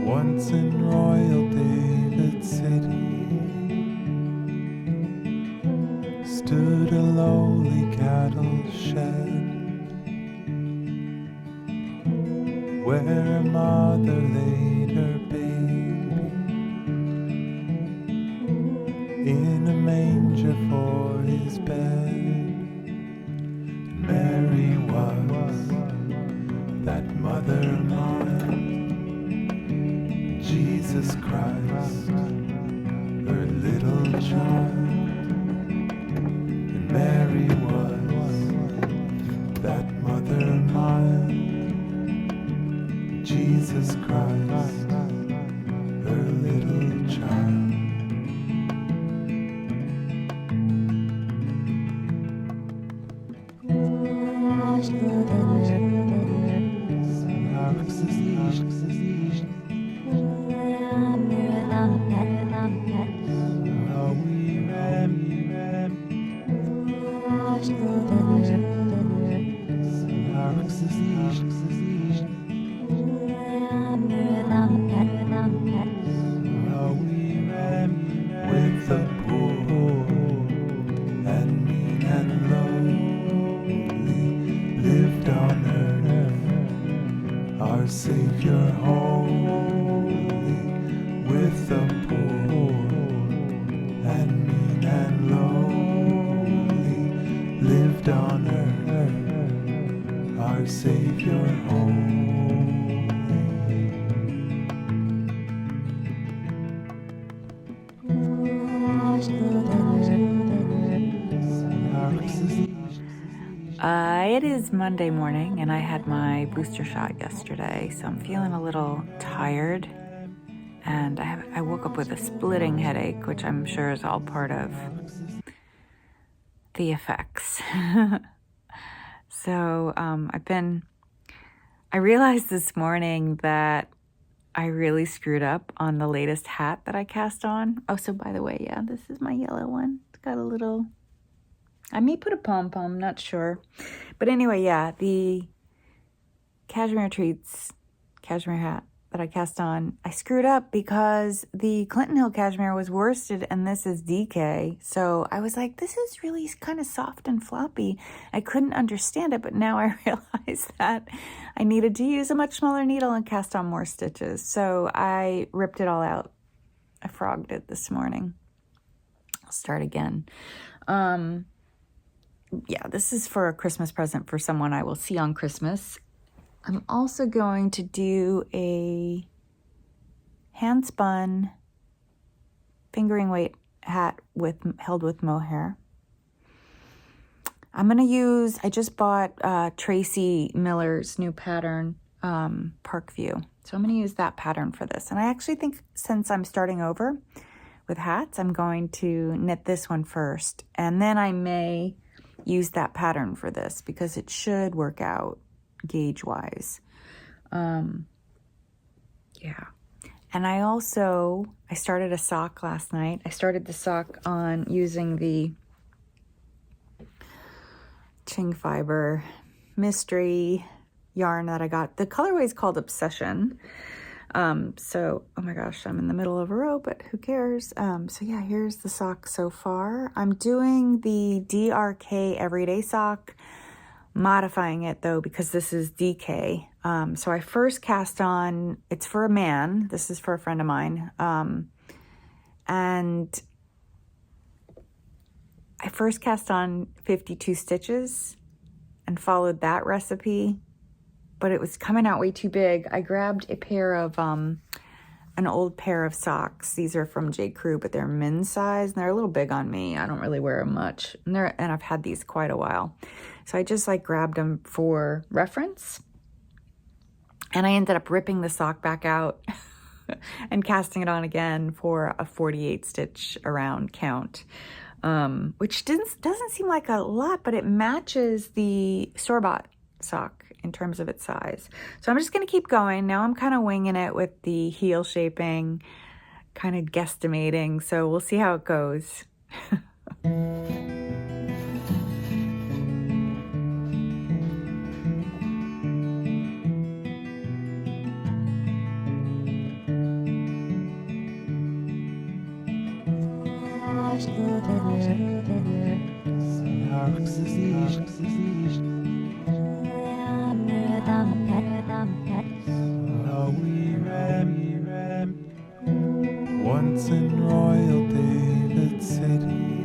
Once in Royal David City stood a lowly cattle shed, where a mother laid her baby in a manger for his bed. Mary was that mother mine, Jesus Christ, her little child. And Mary was that mother mild, Jesus Christ, her little child. With the poor and mean and lowly lived on earth, our Savior holy. With the poor and mean and lowly lived on earth, our Savior holy. It is Monday morning, and I had my booster shot yesterday, so I'm feeling a little tired, and I woke up with a splitting headache, which I'm sure is all part of the effects. So I realized this morning that I really screwed up on the latest hat that I cast on. Oh, so by the way, yeah, this is my yellow one. It's got a little, I may put a pom-pom, not sure. But anyway, yeah, the Cashmere Treats cashmere hat that I cast on, I screwed up because the Clinton Hill cashmere was worsted and this is DK. So I was like, this is really kind of soft and floppy. I couldn't understand it, but now I realize that I needed to use a much smaller needle and cast on more stitches. So I ripped it all out. I frogged it this morning. I'll start again. Yeah, this is for a Christmas present for someone I will see on Christmas. I'm also going to do a handspun fingering weight hat held with mohair. I'm going to use, I just bought Tracy Miller's new pattern, Parkview. So I'm going to use that pattern for this. And I actually think since I'm starting over with hats, I'm going to knit this one first. And then I may use that pattern for this because it should work out gauge-wise. Yeah. And I started a sock last night. I started the sock on using the Qing Fibre mystery yarn that I got. The colorway is called Obsession. So, oh my gosh, I'm in the middle of a row, but who cares? So yeah, here's the sock so far. I'm doing the DRK everyday sock, modifying it though, because this is DK. So I first cast on, it's for a man. This is for a friend of mine. And I first cast on 52 stitches and followed that recipe, but it was coming out way too big. I grabbed a pair of, an old pair of socks. These are from J. Crew, but they're men's size, and they're a little big on me. I don't really wear them much, and I've had these quite a while. So I just grabbed them for reference, and I ended up ripping the sock back out and casting it on again for a 48 stitch around count, which doesn't seem like a lot, but it matches the store-bought sock in terms of its size. So I'm just going to keep going. Now I'm kind of winging it with the heel shaping, kind of guesstimating, so we'll see how it goes. Once in Royal David City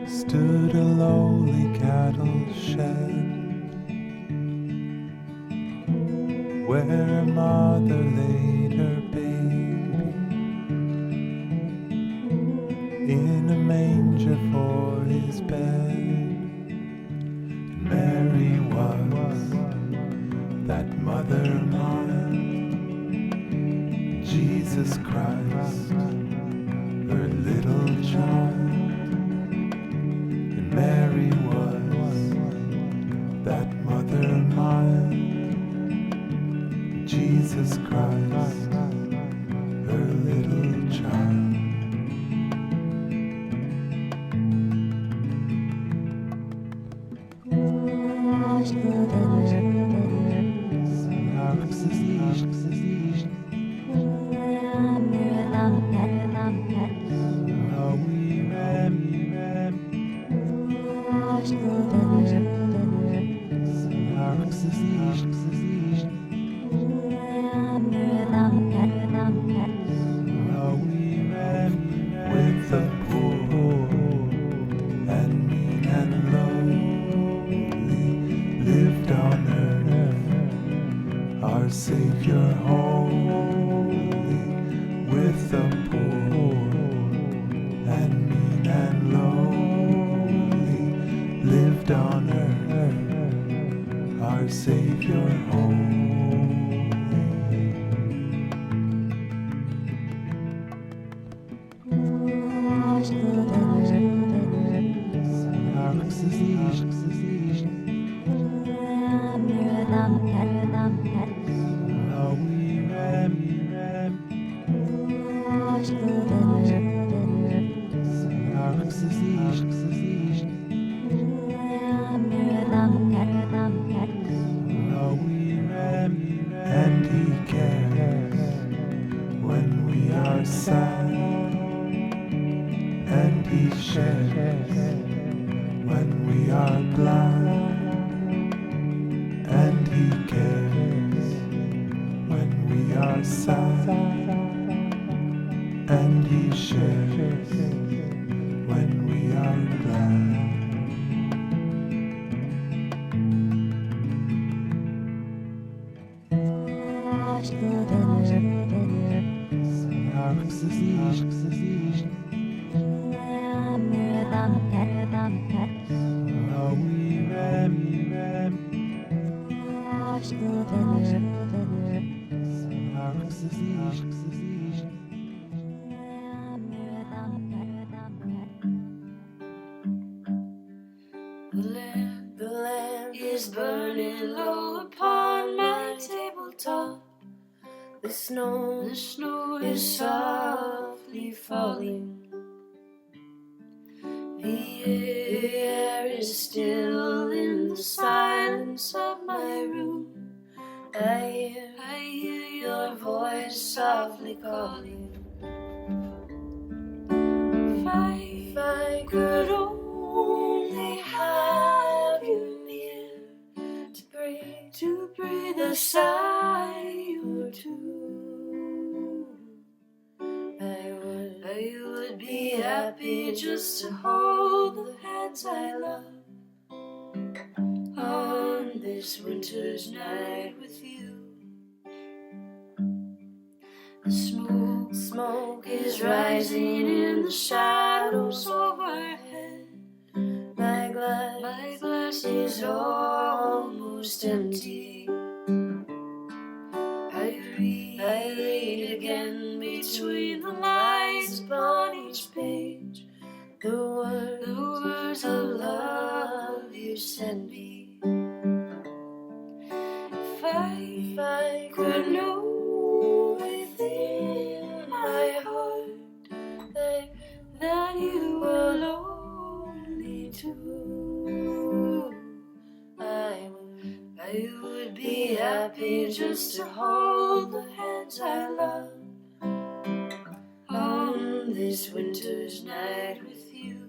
stood a lowly cattle shed where a mother laid her baby in a manger for his bed. Mary was that mother mine, Jesus Christ, her little child. And Mary was that mother mine, Jesus Christ, her little child. With the poor and mean and lowly lived on earth, our Savior holy. With the poor and mean and lowly lived on earth, our Savior holy. And he cares when we are sad, and he shares when we are glad, and he cares when we are sad, and he shares when we are glad. The lamp is burning low upon my tabletop. The snow is softly falling. The air is still in the silence of my room. I hear your voice softly calling. If I could only have you near to breathe a sigh or two, I would be happy just to hold the hands I love on this winter's night with you. The smoke is rising in the shadows overhead. My glass is almost empty. I read again between the lines upon each page the words of love you send me. If I could know if I would be happy just to hold the hands I love on this winter's night with you.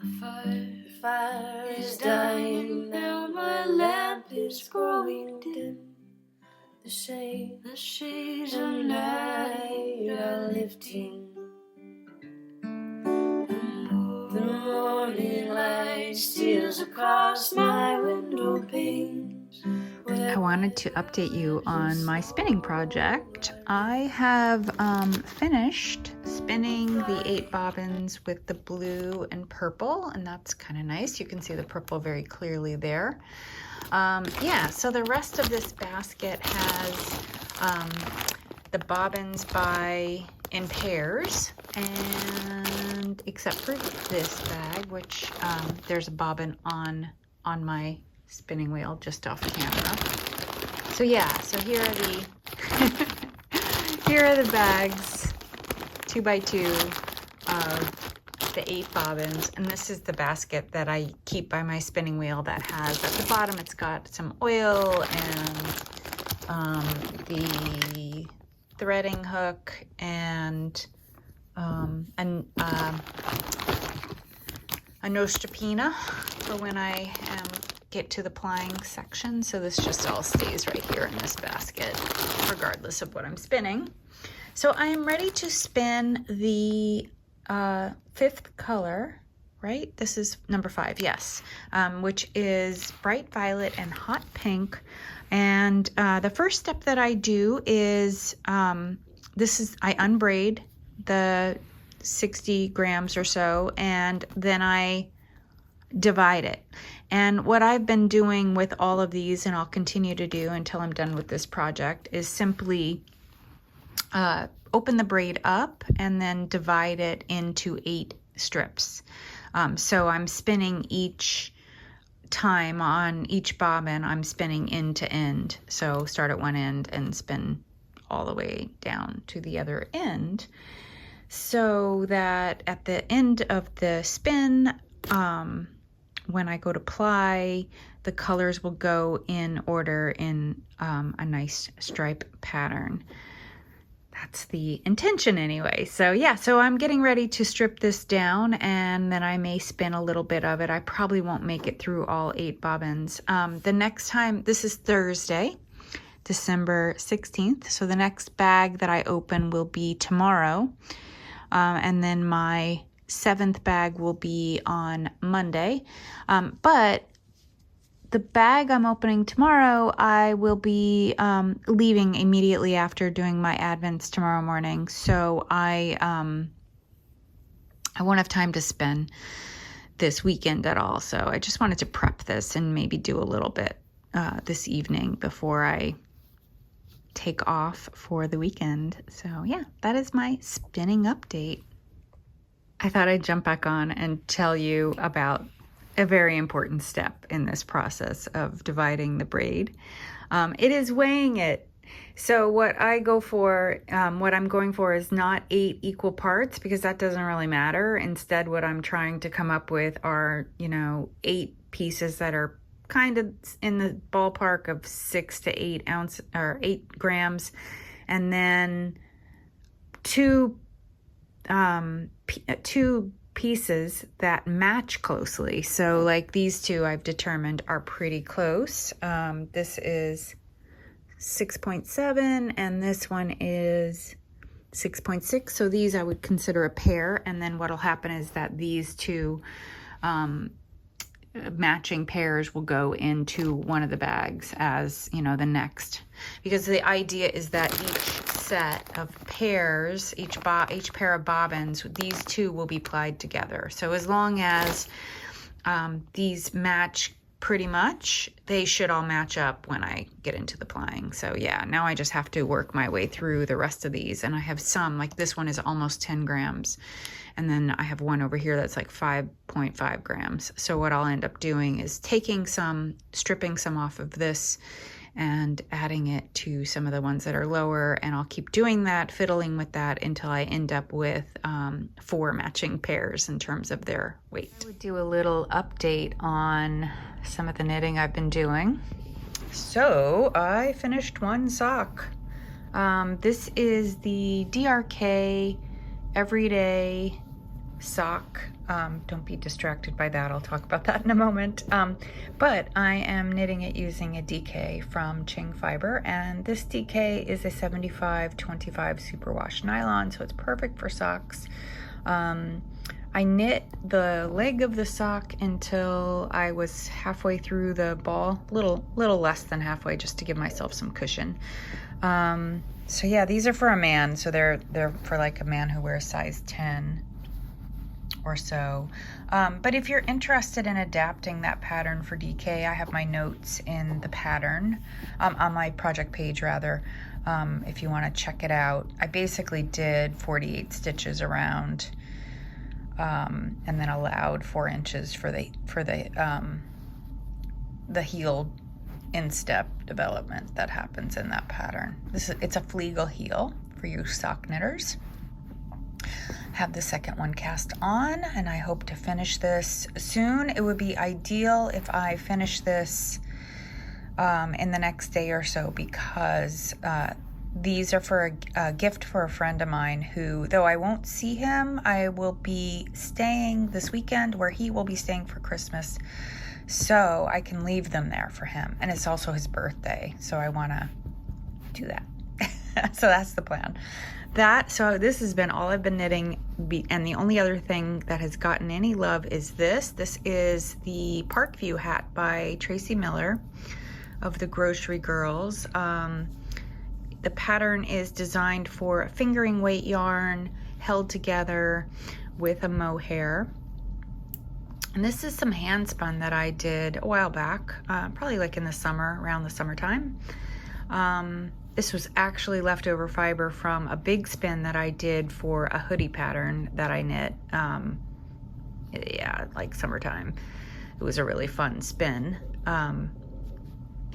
The fire is dying now, my lamp is growing dim. The shades of night are lifting. The morning light steals across my window panes. I wanted to update you on my spinning project. I have finished spinning the 8 bobbins with the blue and purple, and that's kind of nice. You can see the purple very clearly there. Yeah, so the rest of this basket has the bobbins in pairs, and except for this bag, which there's a bobbin on my spinning wheel just off camera. So yeah, so here are the here are the bags, 2x2 of the 8 bobbins, and this is the basket that I keep by my spinning wheel that has at the bottom, it's got some oil and the threading hook and a nostrapina for when I get to the plying section. So this just all stays right here in this basket regardless of what I'm spinning. So I am ready to spin the 5th color, right? This is number 5, yes, which is bright violet and hot pink. And the first step that I do is I unbraid the 60 grams or so, and then I divide it. And what I've been doing with all of these, and I'll continue to do until I'm done with this project, is simply open the braid up and then divide it into 8 strips. So I'm spinning each time on each bobbin, I'm spinning end to end. So start at one end and spin all the way down to the other end, so that at the end of the spin, when I go to ply, the colors will go in order in a nice stripe pattern. That's the intention anyway. So yeah, so I'm getting ready to strip this down, and then I may spin a little bit of it. I probably won't make it through all 8 bobbins. The next time, this is Thursday, December 16th. So the next bag that I open will be tomorrow. And then my 7th bag will be on Monday. But the bag I'm opening tomorrow, I will be leaving immediately after doing my advents tomorrow morning. So I won't have time to spin this weekend at all. So I just wanted to prep this and maybe do a little bit this evening before I take off for the weekend. So yeah, that is my spinning update. I thought I'd jump back on and tell you about a very important step in this process of dividing the braid. It is weighing it. So what I go for, what I'm going for is not 8 equal parts, because that doesn't really matter. Instead, what I'm trying to come up with are, 8 pieces that are kind of in the ballpark of 6 to 8 ounces or 8 grams, and then two pieces that match closely. So like these two I've determined are pretty close. This is 6.7 and this one is 6.6. So these I would consider a pair. And then what'll happen is that these two matching pairs will go into one of the bags as, the next. Because the idea is that each set of pairs, each pair of bobbins, these two will be plied together. So as long as these match pretty much. They should all match up when I get into the plying. So yeah, now I just have to work my way through the rest of these. And I have some, like this one is almost 10 grams. And then I have one over here that's like 5.5 grams. So what I'll end up doing is taking some, stripping some off of this and adding it to some of the ones that are lower, and I'll keep doing that, fiddling with that until I end up with 4 matching pairs in terms of their weight. I would do a little update on some of the knitting I've been doing. So I finished one sock. This is the DRK Everyday sock. Don't be distracted by that. I'll talk about that in a moment. But I am knitting it using a DK from Qing Fibre, and this DK is a 75-25 superwash nylon, so it's perfect for socks. I knit the leg of the sock until I was halfway through the ball, little less than halfway, just to give myself some cushion. So yeah, these are for a man, so they're for like a man who wears size 10 or so. But if you're interested in adapting that pattern for DK, I have my notes in the pattern, on my project page rather, if you want to check it out. I basically did 48 stitches around, and then allowed 4 inches for the heel instep development that happens in that pattern. It's a Flegel heel for you sock knitters. Have the second one cast on, and I hope to finish this soon. It would be ideal if I finish this in the next day or so, because these are for a gift for a friend of mine who, though I won't see him, I will be staying this weekend where he will be staying for Christmas, so I can leave them there for him. And it's also his birthday, so I want to do that. So that's the plan. So this has been all I've been knitting, and the only other thing that has gotten any love is this. This is the Parkview Hat by Tracy Miller of the Grocery Girls. The pattern is designed for a fingering weight yarn held together with a mohair. And this is some hand spun that I did a while back, probably like in the summer, around the summertime. This was actually leftover fiber from a big spin that I did for a hoodie pattern that I knit, yeah, like summertime. It was a really fun spin.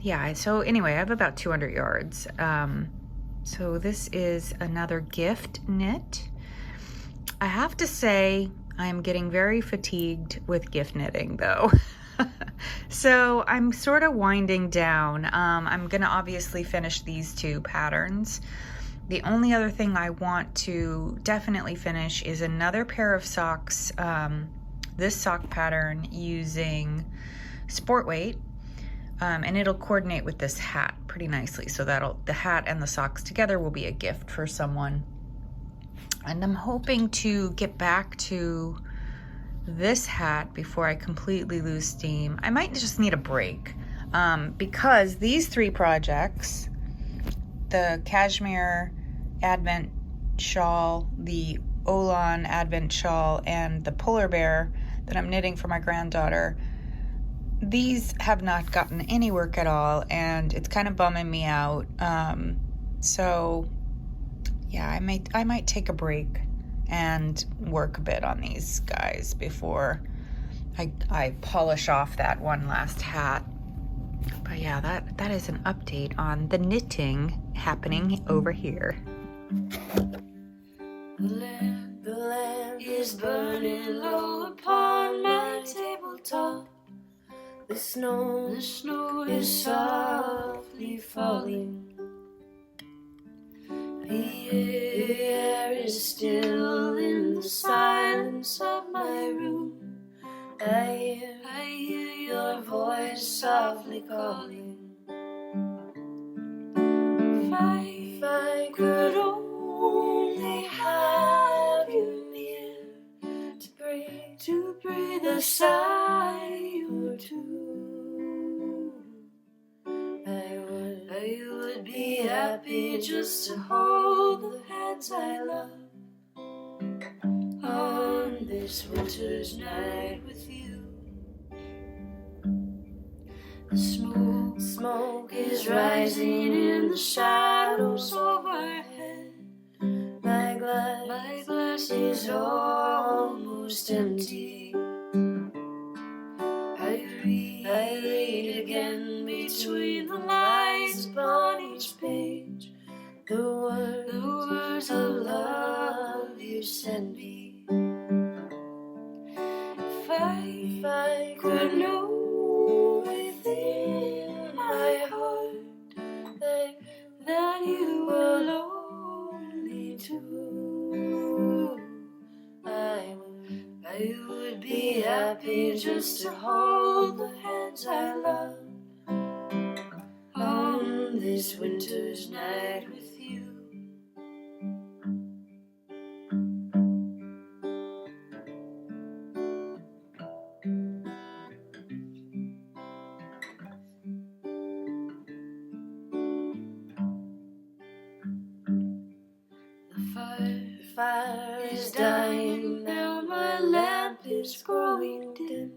Yeah, so anyway, I have about 200 yards. So this is another gift knit. I have to say, I'm getting very fatigued with gift knitting though. So I'm sort of winding down. I'm gonna obviously finish these 2 patterns. The only other thing I want to definitely finish is another pair of socks, this sock pattern using sport weight, and it'll coordinate with this hat pretty nicely. So the hat and the socks together will be a gift for someone. And I'm hoping to get back to this hat before I completely lose steam. I might just need a break, because these 3 projects, the Cashmere Advent Shawl, the Olann Advent Shawl, and the polar bear that I'm knitting for my granddaughter, these have not gotten any work at all, and it's kind of bumming me out. So yeah, I might take a break and work a bit on these guys before I polish off that one last hat. But yeah, that is an update on the knitting happening over here. The lamp is burning low upon my tabletop. The snow is softly falling. The air is still in the silence of my room. I hear your voice softly calling. If I could only have you near to breathe a sigh or two, I would be happy just to hold the hands I love on this winter's night with you. Smoke is rising in the shadows overhead. My glass is almost empty. I read again between the lines upon each page the words of love you send me. If I could know within my heart that you were lonely too, I would be happy just to hold the hands I love on this winter's night with you. The fire is dying now, my lamp is growing dim.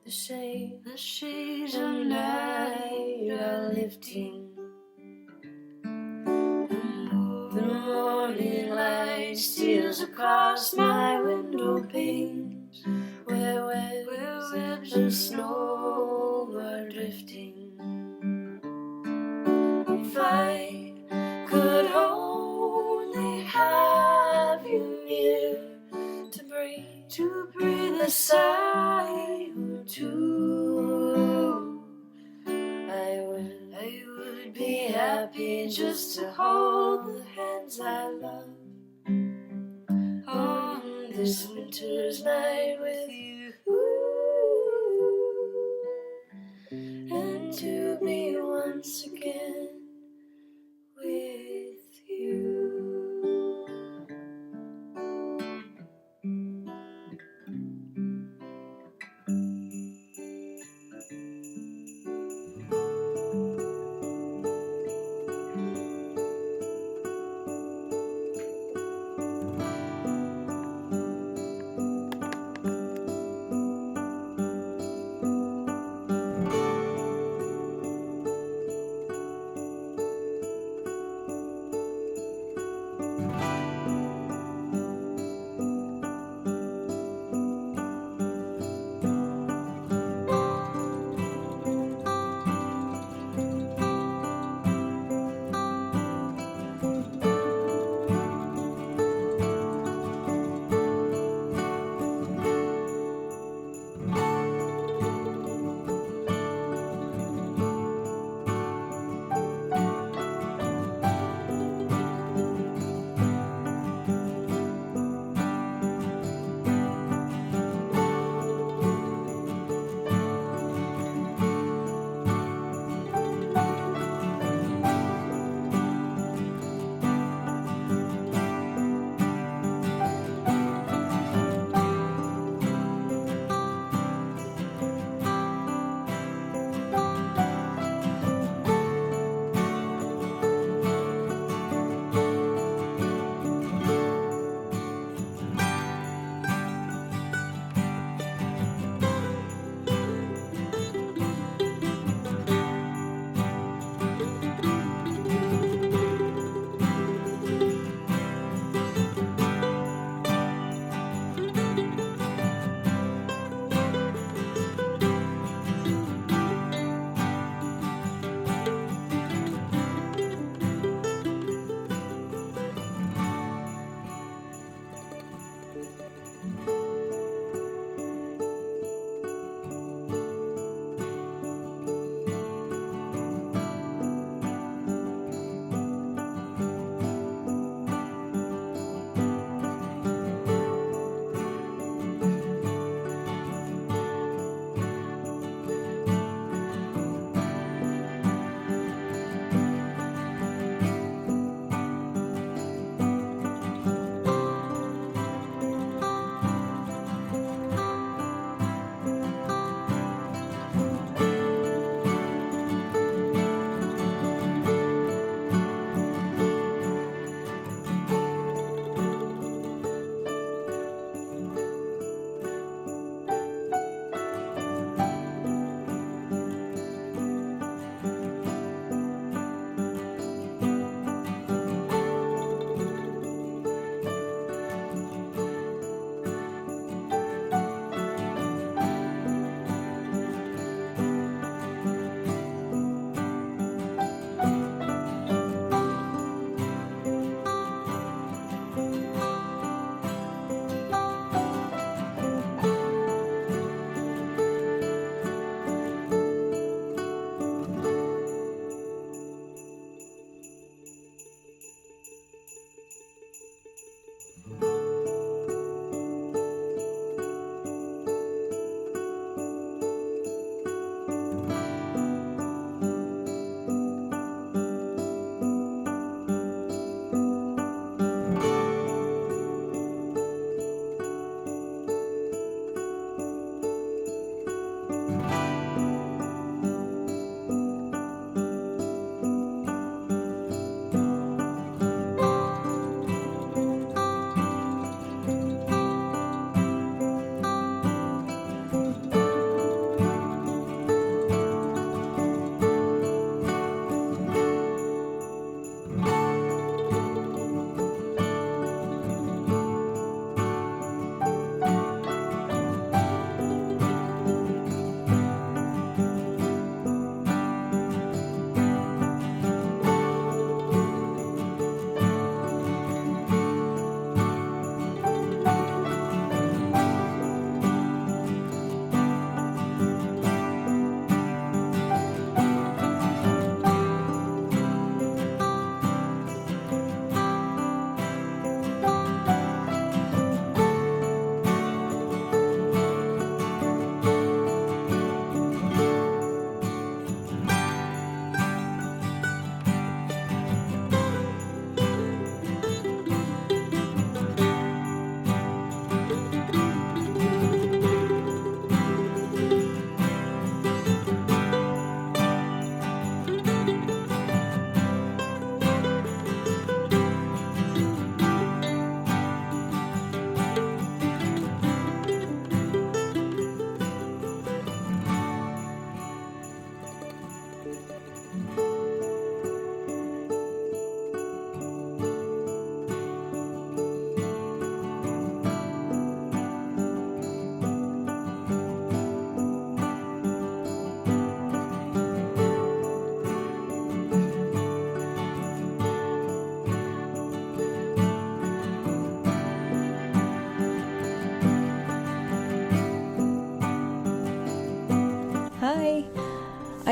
The shades of night are lifting. The morning light steals across my window panes, where webs of snow are drifting. If I could only have you near to breathe a sigh or two, I would be happy just to hold the hands I love on this winter's night with you, and to be once again with you.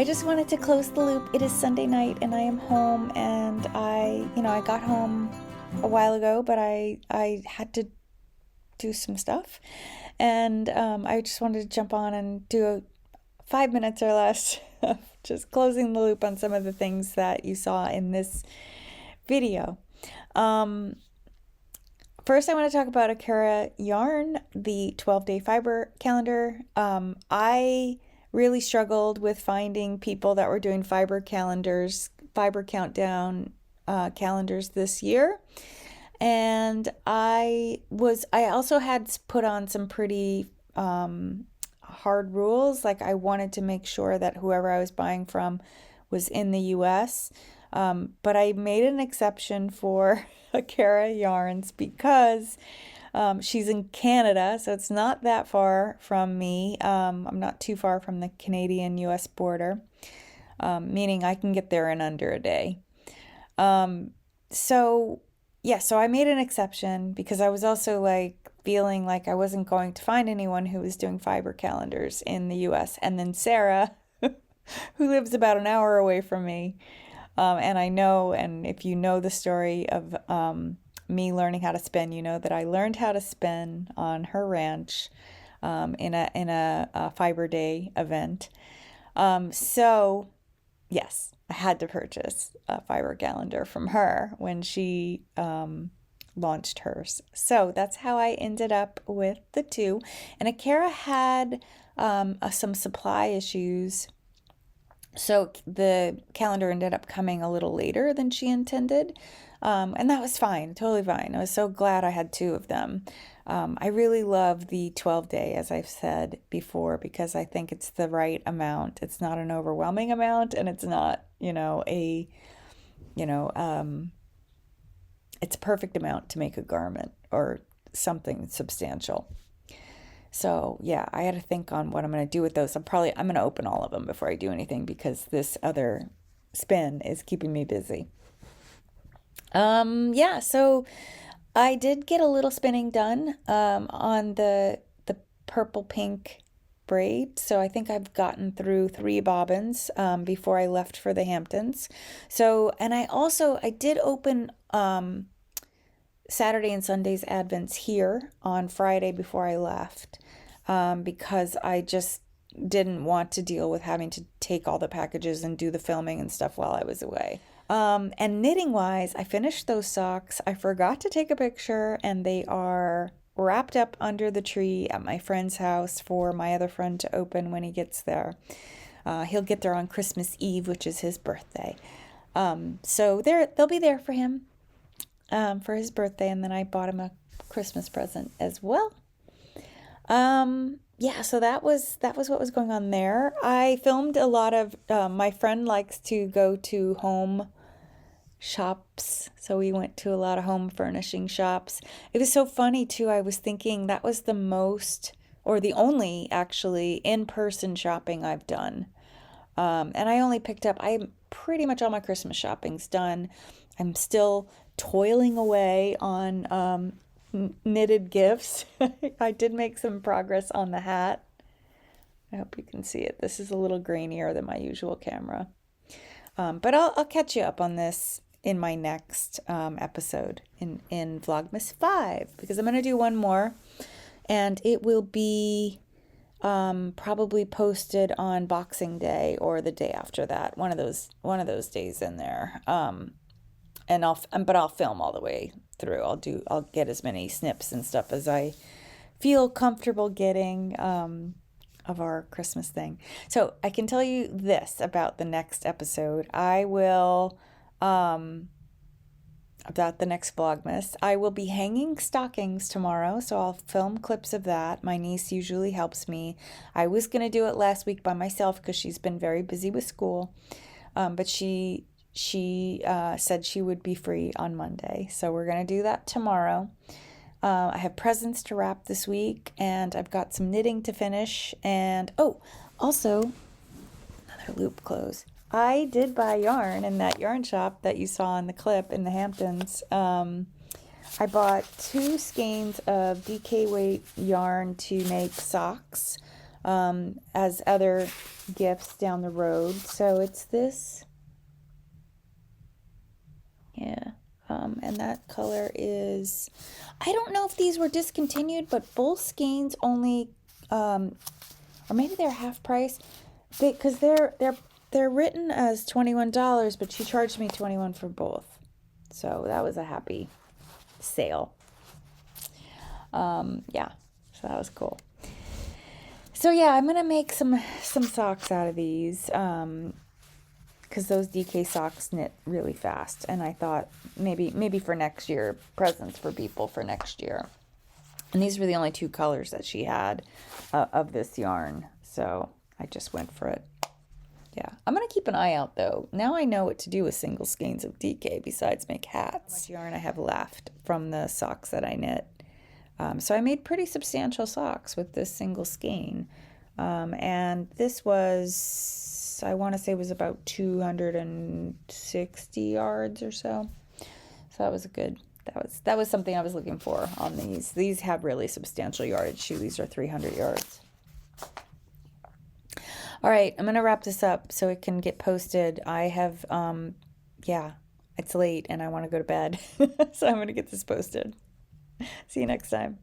just wanted to close the loop. It is Sunday night and I am home, and I got home a while ago, but I had to do some stuff, and I just wanted to jump on and do 5 minutes or less of just closing the loop on some of the things that you saw in this video. First, I want to talk about Aran yarn, the 12-day fiber calendar. I really struggled with finding people that were doing fiber countdown calendars this year. And I also had put on some pretty hard rules. Like, I wanted to make sure that whoever I was buying from was in the US. But I made an exception for Aran yarns because she's in Canada, so it's not that far from me. I'm not too far from the Canadian-US border, meaning I can get there in under a day. So I made an exception because I was also feeling like I wasn't going to find anyone who was doing fiber calendars in the US. And then Sarah, who lives about an hour away from me, and I know, and if you know the story of me learning how to spin, you know that I learned how to spin on her ranch in a Fiber Day event. So yes, I had to purchase a fiber calendar from her when she launched hers. So that's how I ended up with the two. And Akara had some supply issues. So the calendar ended up coming a little later than she intended. And that was fine, totally fine. I was so glad I had two of them. I really love the 12-day, as I've said before, because I think it's the right amount. It's not an overwhelming amount, and it's not, it's a perfect amount to make a garment or something substantial. So yeah, I had to think on what I'm going to do with those. I'm going to open all of them before I do anything because this other spin is keeping me busy. So I did get a little spinning done on the purple pink braid. So I think I've gotten through 3 bobbins before I left for the Hamptons. So, and I did open Saturday and Sunday's Advents here on Friday before I left because I just didn't want to deal with having to take all the packages and do the filming and stuff while I was away. And knitting wise, I finished those socks. I forgot to take a picture, and they are wrapped up under the tree at my friend's house for my other friend to open when he gets there. He'll get there on Christmas Eve, which is his birthday. So they'll be there for him for his birthday, and then I bought him a Christmas present as well. So that was what was going on there. I filmed a lot of, my friend likes to go to home shops, so we went to a lot of home furnishing shops. It was so funny too. I was thinking that was the most, or the only actually in-person shopping I've done. And I only picked up, pretty much all my Christmas shopping's done. I'm still toiling away on knitted gifts. I did make some progress on the hat. I hope you can see it. This is a little grainier than my usual camera. But I'll catch you up on this in my next episode in Vlogmas 5, because I'm going to do one more, and it will be probably posted on Boxing Day or the day after that. One of those days in there. But I'll film all the way through. I'll get as many snips and stuff as I feel comfortable getting of our Christmas thing. So I can tell you this about the next episode. I will about the next Vlogmas. I will be hanging stockings tomorrow, so I'll film clips of that. My niece usually helps me. I was going to do it last week by myself because she's been very busy with school, but she said she would be free on Monday, so we're going to do that tomorrow. I have presents to wrap this week, and I've got some knitting to finish, and also another loop close. I did buy yarn in that yarn shop that you saw in the clip in the Hamptons. I bought 2 skeins of DK weight yarn to make socks, as other gifts down the road. So it's this. Yeah. And that color is, I don't know if these were discontinued, but full skeins only, or maybe they're half price, because they're written as $21, but she charged me $21 for both. So that was a happy sale. Yeah, so that was cool. So yeah, I'm gonna make some socks out of these, because those DK socks knit really fast, and I thought maybe for next year, presents for people for next year. And these were the only two colors that she had of this yarn, so I just went for it. Yeah, I'm gonna keep an eye out though. Now I know what to do with single skeins of DK besides make hats. How much yarn I have left from the socks that I knit. So I made pretty substantial socks with this single skein. And this was, I want to say, was about 260 yards or so. So that was good. That was something I was looking for on these. These have really substantial yardage too. These are 300 yards. All right, I'm gonna wrap this up so it can get posted. I have, yeah, it's late and I want to go to bed, so I'm gonna get this posted. See you next time.